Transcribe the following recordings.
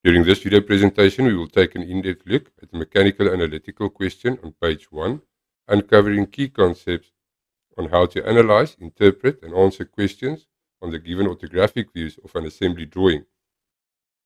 During this video presentation, we will take an in-depth look at the mechanical analytical question on page 1, uncovering key concepts on how to analyze, interpret, and answer questions on the given orthographic views of an assembly drawing.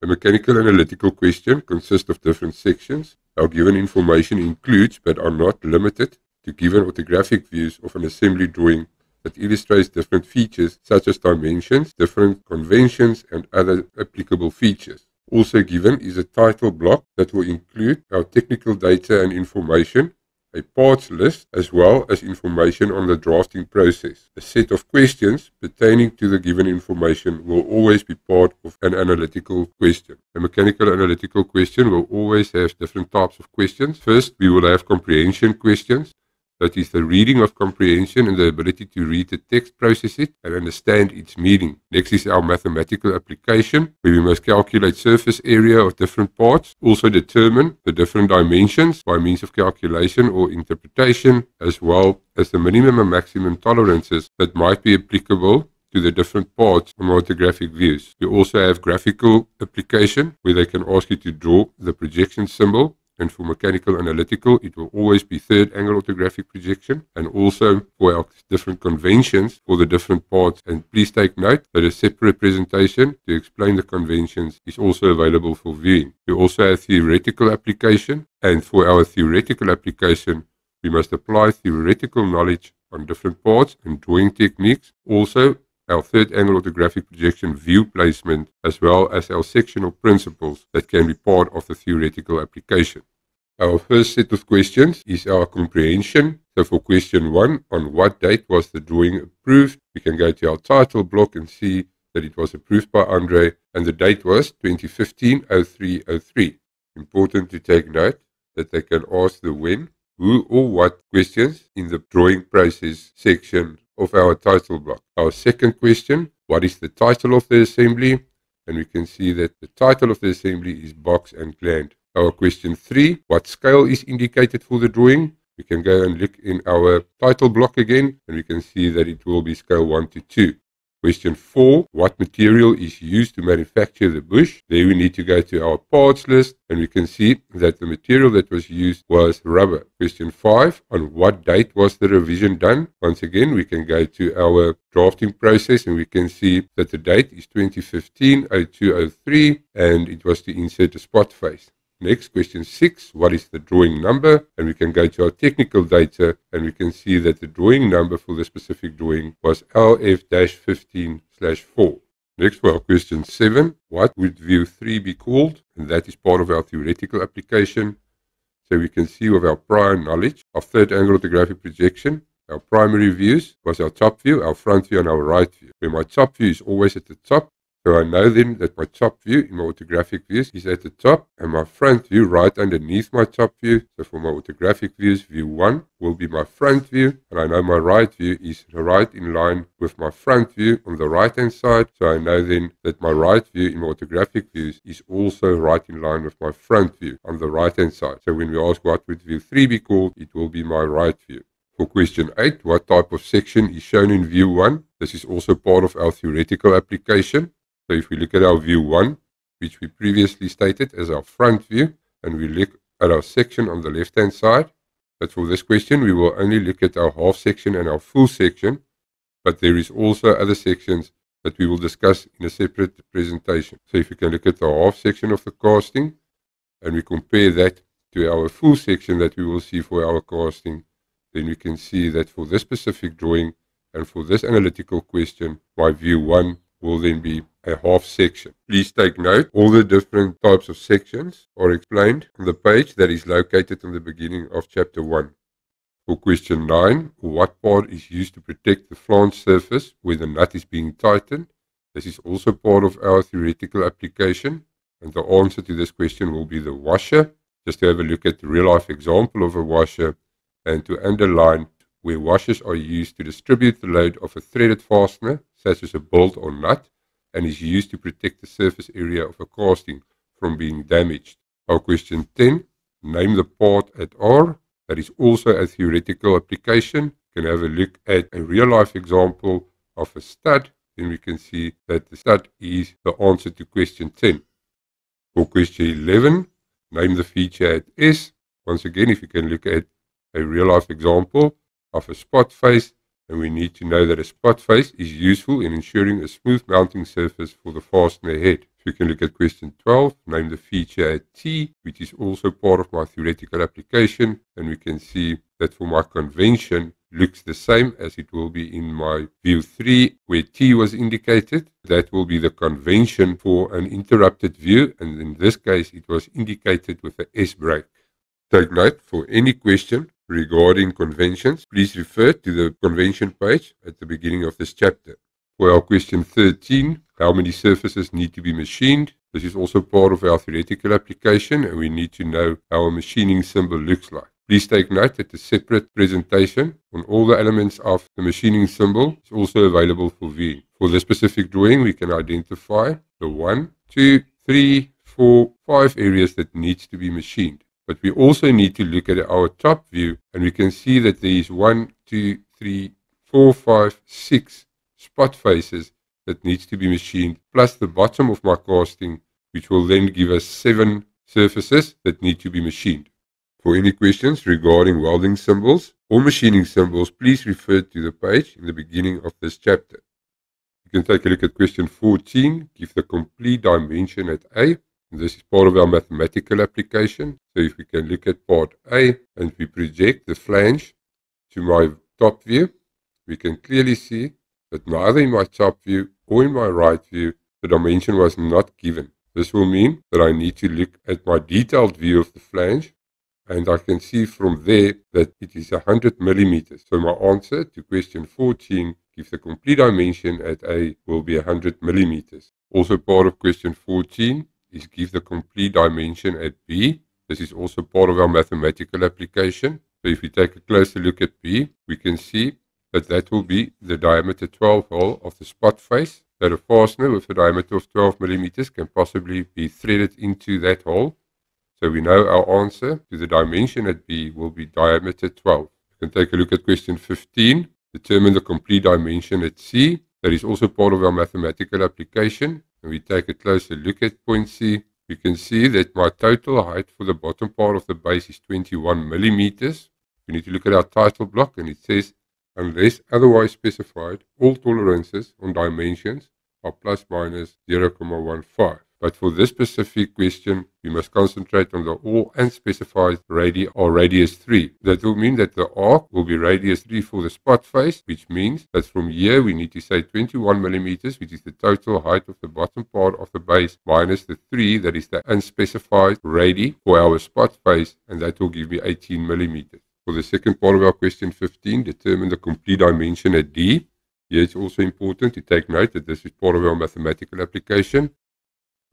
A mechanical analytical question consists of different sections. Our given information includes, but are not limited to, given orthographic views of an assembly drawing that illustrates different features such as dimensions, different conventions, and other applicable features. Also given is a title block that will include our technical data and information, a parts list, as well as information on the drafting process. A set of questions pertaining to the given information will always be part of an analytical question. A mechanical analytical question will always have different types of questions. First, we will have comprehension questions. That is the reading of comprehension and the ability to read the text, process it, and understand its meaning. Next is our mathematical application, where we must calculate surface area of different parts, also determine the different dimensions by means of calculation or interpretation, as well as the minimum and maximum tolerances that might be applicable to the different parts on orthographic views. We also have graphical application, where they can ask you to draw the projection symbol. And for mechanical analytical, it will always be third angle orthographic projection, and also for our different conventions for the different parts. And please take note that a separate presentation to explain the conventions is also available for viewing. We also have theoretical application, and for our theoretical application, we must apply theoretical knowledge on different parts and drawing techniques. Also, our third angle orthographic projection view placement, as well as our sectional principles that can be part of the theoretical application. Our first set of questions is our comprehension. So for question 1, on what date was the drawing approved? We can go to our title block and see that it was approved by Andre, and the date was 2015-03-03. Important to take note that they can ask the when, who, or what questions in the drawing process section of our title block. Our second question, what is the title of the assembly? And we can see that the title of the assembly is box and gland. Our question 3, what scale is indicated for the drawing? We can go and look in our title block again, and we can see that it will be scale 1 to 2. Question 4, what material is used to manufacture the bush? There we need to go to our parts list, and we can see that the material that was used was rubber. Question 5, on what date was the revision done? Once again, we can go to our drafting process, and we can see that the date is 2015-02-03, and it was to insert a spot face. Next, question 6, what is the drawing number? And we can go to our technical data, and we can see that the drawing number for the specific drawing was LF-15/4. Next, for our question 7, what would view 3 be called? And that is part of our theoretical application. So we can see with our prior knowledge of third angle orthographic projection, our primary views was our top view, our front view, and our right view. Where my top view is always at the top, so I know then that my top view in my orthographic views is at the top, and my front view right underneath my top view. So for my orthographic views, view 1 will be my front view, and I know my right view is right in line with my front view on the right hand side. So I know then that my right view in my orthographic views is also right in line with my front view on the right hand side. So when we ask what would view 3 be called, it will be my right view. For question 8, what type of section is shown in view 1? This is also part of our theoretical application. So if we look at our view 1, which we previously stated as our front view, and we look at our section on the left hand side, but for this question we will only look at our half section and our full section, but there is also other sections that we will discuss in a separate presentation. So if we can look at the half section of the casting, and we compare that to our full section that we will see for our casting, then we can see that for this specific drawing and for this analytical question, my view 1 will then be a half section. Please take note, all the different types of sections are explained on the page that is located on the beginning of chapter 1. For question 9, what part is used to protect the flange surface where the nut is being tightened? This is also part of our theoretical application, and the answer to this question will be the washer. Just to have a look at the real life example of a washer, and to underline where washers are used to distribute the load of a threaded fastener, such as a bolt or nut, and is used to protect the surface area of a casting from being damaged. Our question 10, name the part at R. That is also a theoretical application. You can have a look at a real life example of a stud. Then we can see that the stud is the answer to question 10. For question 11, name the feature at S. Once again, if you can look at a real-life example of a spot face, and we need to know that a spot face is useful in ensuring a smooth mounting surface for the fastener head. If you can look at question 12, name the feature at T, which is also part of my theoretical application, and we can see that for my convention looks the same as it will be in my view 3 where T was indicated. That will be the convention for an interrupted view, and in this case it was indicated with the S break. Take note, for any question regarding conventions, please refer to the convention page at the beginning of this chapter. For our question 13, how many surfaces need to be machined? This is also part of our theoretical application, and we need to know how a machining symbol looks like. Please take note that the separate presentation on all the elements of the machining symbol is also available for viewing. For this specific drawing, we can identify the 1, 2, 3, 4, 5 areas that needs to be machined. But we also need to look at our top view, and we can see that there is 1, 2, 3, 4, 5, 6 spot faces that needs to be machined, plus the bottom of my casting, which will then give us 7 surfaces that need to be machined. For any questions regarding welding symbols or machining symbols, please refer to the page in the beginning of this chapter. You can take a look at question 14, give the complete dimension at A. This is part of our mathematical application. So if we can look at part A and we project the flange to my top view, we can clearly see that neither in my top view or in my right view, the dimension was not given. This will mean that I need to look at my detailed view of the flange, and I can see from there that it is 100 millimeters. So my answer to question 14, give the complete dimension at A, will be 100 millimeters. Also part of question 14 is give the complete dimension at B. This is also part of our mathematical application. So if we take a closer look at B, we can see that that will be the diameter 12 hole of the spot face, that a fastener with a diameter of 12 millimeters can possibly be threaded into that hole. So we know our answer to the dimension at B will be diameter 12. You can take a look at question 15, determine the complete dimension at C. That is also part of our mathematical application. And we take a closer look at point C, we can see that my total height for the bottom part of the base is 21 millimeters. We need to look at our title block, and it says, unless otherwise specified, all tolerances on dimensions are plus minus 0.15. But for this specific question, we must concentrate on the all unspecified radii or radius 3. That will mean that the arc will be radius 3 for the spot face, which means that from here we need to say 21 millimeters, which is the total height of the bottom part of the base, minus the 3, that is the unspecified radii for our spot face, and that will give me 18 millimeters. For the second part of our question 15, determine the complete dimension at D. Here it's also important to take note that this is part of our mathematical application.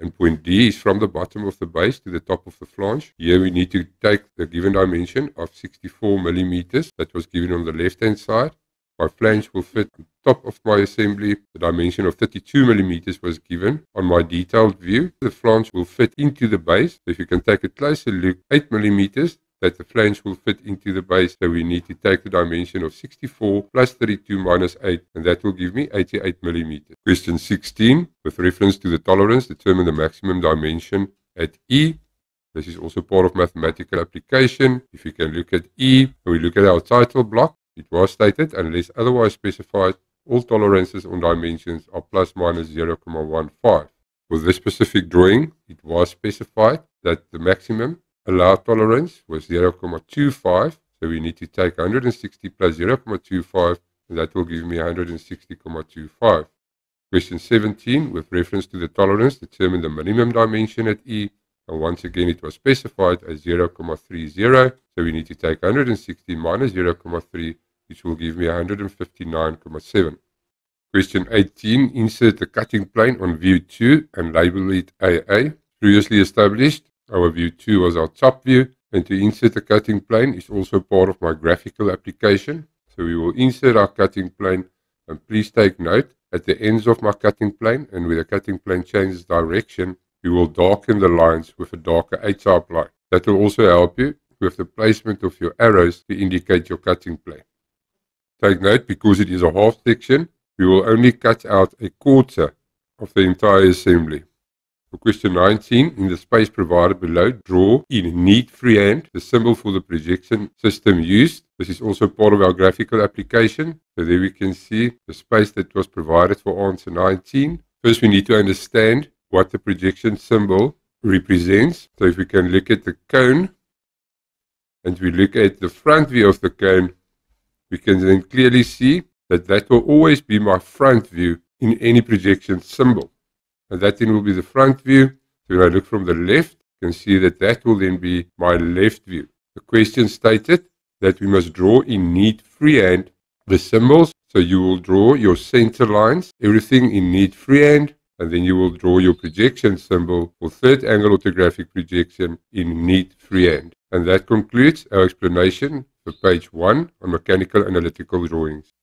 And point D is from the bottom of the base to the top of the flange. Here we need to take the given dimension of 64 millimeters that was given on the left hand side. My flange will fit on top of my assembly. The dimension of 32 millimeters was given on my detailed view. The flange will fit into the base. So if you can take a closer look, 8 millimeters, that the flange will fit into the base. So we need to take the dimension of 64 plus 32 minus 8, and that will give me 88 millimeters. Question 16, with reference to the tolerance, determine the maximum dimension at E. This is also part of mathematical application. If you can look at E, and we look at our title block, it was stated, unless otherwise specified, all tolerances on dimensions are plus minus 0.15. For this specific drawing, it was specified that the maximum allowed tolerance was 0.25, so we need to take 160 plus 0.25, and that will give me 160.25. Question 17, with reference to the tolerance, determine the minimum dimension at E, and once again it was specified as 0.30, so we need to take 160 minus 0.3, which will give me 159.7. Question 18, insert the cutting plane on view 2 and label it AA. Previously established, our view 2 was our top view, and to insert a cutting plane is also part of my graphical application. So we will insert our cutting plane, and please take note, at the ends of my cutting plane, and where the cutting plane changes direction, we will darken the lines with a darker A-type line. That will also help you with the placement of your arrows to indicate your cutting plane. Take note, because it is a half section, we will only cut out a quarter of the entire assembly. For question 19, in the space provided below, draw in neat freehand the symbol for the projection system used. This is also part of our graphical application. So there we can see the space that was provided for answer 19. First, we need to understand what the projection symbol represents. So if we can look at the cone and we look at the front view of the cone, we can then clearly see that that will always be my front view in any projection symbol. And that then will be the front view. So when I look from the left, you can see that that will then be my left view. The question stated that we must draw in neat freehand the symbols. So you will draw your center lines, everything in neat freehand, and then you will draw your projection symbol for third angle orthographic projection in neat freehand. And that concludes our explanation for page 1 on mechanical analytical drawings.